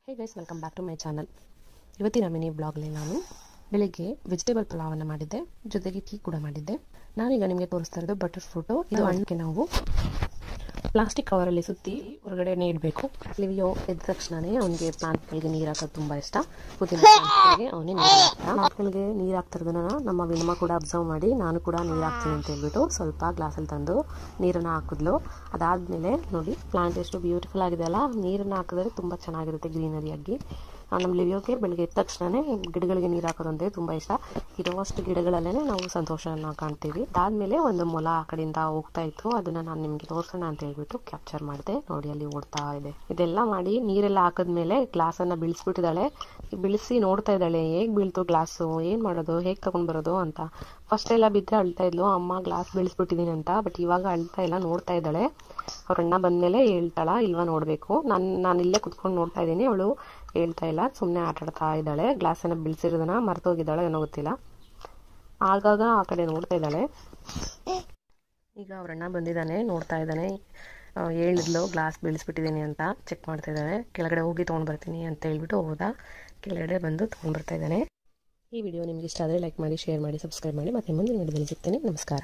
Hey guys, welcome back to my channel. ಇವತ್ತಿನ mini ಬ್ಲಾಗ್ಲಿ ನಾನು ಬೆಳಿಗ್ಗೆ ವೆಜಿಟೇಬಲ್ ಪಲಾವನ್ನು ಮಾಡಿದ್ದೆ, ಜೊತೆಗೆ ಟೀ ಕೂಡ ಮಾಡಿದ್ದೆ. ನಾನೀಗ ನಿಮಗೆ ತೋರಿಸ್ತಾ ಇರೋದು ಬಟರ್ ಫ್ರೂಟು. ಇದು ಹಣ್ಣಕ್ಕೆ ನಾವು ಪ್ಲಾಸ್ಟಿಕ್ ಕವರಲ್ಲಿ ಸುತ್ತಿ ಹೊರಗಡೆ ಇಡಬೇಕು. ಲಿವಿಯೋ ಎದ್ದ ತಕ್ಷಣವೇ ಅವನಿಗೆ ಪ್ಲಾಂಟ್ಗಳಿಗೆ ನೀರು ಹಾಕೋದು ತುಂಬ ಇಷ್ಟ. ಪುದೀನ ಪ್ಲಾಂಟ್ಗಳಿಗೆ ಅವನೇ ಪ್ಲಾಂಟ್ಗಳಿಗೆ ನೀರು ಹಾಕ್ತಿರೋದನ್ನ ನಮ್ಮ ವಿನಮ ಕೂಡ ಅಬ್ಸರ್ವ್ ಮಾಡಿ ನಾನು ಕೂಡ ನೀರು ಹಾಕ್ತೀನಿ ಅಂತ ಹೇಳ್ಬಿಟ್ಟು ಸ್ವಲ್ಪ ಗ್ಲಾಸಲ್ಲಿ ತಂದು ನೀರನ್ನು ಹಾಕಿದ್ಲು. ಅದಾದಮೇಲೆ ನೋಡಿ ಪ್ಲಾಂಟ್ ಎಷ್ಟು ಬ್ಯೂಟಿಫುಲ್ ಆಗಿದೆ ಅಲ್ಲ. ನೀರನ್ನು ಹಾಕಿದ್ರೆ ತುಂಬ ಚೆನ್ನಾಗಿರುತ್ತೆ ಗ್ರೀನರಿಯಾಗಿ. ನಮ್ಮ ಲಿವಿಯೋಗೆ ಬೆಳಗ್ಗೆ ಎದ್ದ ತಕ್ಷಣವೇ ಗಿಡಗಳಿಗೆ ನೀರು ಹಾಕೋದಂದ್ರೆ ತುಂಬ ಇಷ್ಟ. ಇರುವಷ್ಟು ಗಿಡಗಳಲ್ಲೇ ನಾವು ಸಂತೋಷವನ್ನು ಕಾಣ್ತೀವಿ. ಅದಾದಮೇಲೆ ಒಂದು ಮೊಲ ಆ ಕಡೆಯಿಂದ ಹೋಗ್ತಾ ಇತ್ತು, ಅದನ್ನು ನಾನು ನಿಮಗೆ ತೋರಿಸೋಣ ಅಂತ ಹೇಳ್ಬಿಟ್ಟು ಕ್ಯಾಪ್ಚರ್ ಮಾಡಿದೆ. ನೋಡಿ ಅಲ್ಲಿ ಓಡ್ತಾ ಇದೆ. ಇದೆಲ್ಲ ಮಾಡಿ ನೀರೆಲ್ಲ ಹಾಕಿದ್ಮೇಲೆ ಗ್ಲಾಸನ್ನು ಬೀಳಿಸ್ಬಿಟ್ಟಿದ್ದಾಳೆ. ಬೀಳಿಸಿ ನೋಡ್ತಾ ಇದ್ದಾಳೆ ಹೇಗೆ ಬೀಳ್ತು ಗ್ಲಾಸು, ಏನು ಮಾಡೋದು, ಹೇಗೆ ತಗೊಂಡು ಬರೋದು ಅಂತ. ಫಸ್ಟ್ ಎಲ್ಲ ಬಿದ್ದರೆ ಅಳ್ತಾ ಇದ್ಲು, ಅಮ್ಮ ಗ್ಲಾಸ್ ಬೀಳಿಸ್ಬಿಟ್ಟಿದ್ದೀನಿ ಅಂತ. ಬಟ್ ಇವಾಗ ಅಳ್ತಾ ಇಲ್ಲ, ನೋಡ್ತಾ ಇದ್ದಾಳೆ. ಅವ್ರ ಅಣ್ಣ ಬಂದಮೇಲೆ ಹೇಳ್ತಾಳ ಇಲ್ವಾ ನೋಡಬೇಕು. ನಾನು ಇಲ್ಲೇ ಕುತ್ಕೊಂಡು ನೋಡ್ತಾ ಇದ್ದೀನಿ, ಅವಳು ಹೇಳ್ತಾ ಇಲ್ಲ, ಸುಮ್ಮನೆ ಆಟಾಡ್ತಾ ಇದ್ದಾಳೆ. ಗ್ಲಾಸನ್ನು ಬೀಳಿಸಿರೋದನ್ನ ಮರ್ತೋಗಿದ್ದಾಳೆ ಏನೋ ಗೊತ್ತಿಲ್ಲ. ಆಗಾಗ ಆ ಕಡೆ ನೋಡ್ತಾ ಇದ್ದಾಳೆ. ಈಗ ಅವ್ರಣ್ಣ ಬಂದಿದ್ದಾನೆ, ನೋಡ್ತಾ ಇದ್ದಾನೆ. ಹೇಳಿದ್ಲು ಗ್ಲಾಸ್ ಬೀಳಿಸ್ಬಿಟ್ಟಿದ್ದೀನಿ ಅಂತ, ಚೆಕ್ ಮಾಡ್ತಾ ಇದ್ದಾನೆ. ಕೆಳಗಡೆ ಹೋಗಿ ತೊಗೊಂಡ್ಬರ್ತೀನಿ ಅಂತ ಹೇಳ್ಬಿಟ್ಟು ಹೋದ. ಕೆಳಗಡೆ ಬಂದು ತೊಗೊಂಡ್ಬರ್ತಾ ಇದ್ದಾನೆ. ಈ ವಿಡಿಯೋ ನಿಮ್ಗೆ ಇಷ್ಟ ಆದರೆ ಲೈಕ್ ಮಾಡಿ, ಶೇರ್ ಮಾಡಿ, ಸಬ್ಸ್ಕ್ರೈಬ್ ಮಾಡಿ. ಮತ್ತೆ ಮುಂದಿನ ವಿಡಿಯೋದಲ್ಲಿ ಸಿಗ್ತೀನಿ. ನಮಸ್ಕಾರ.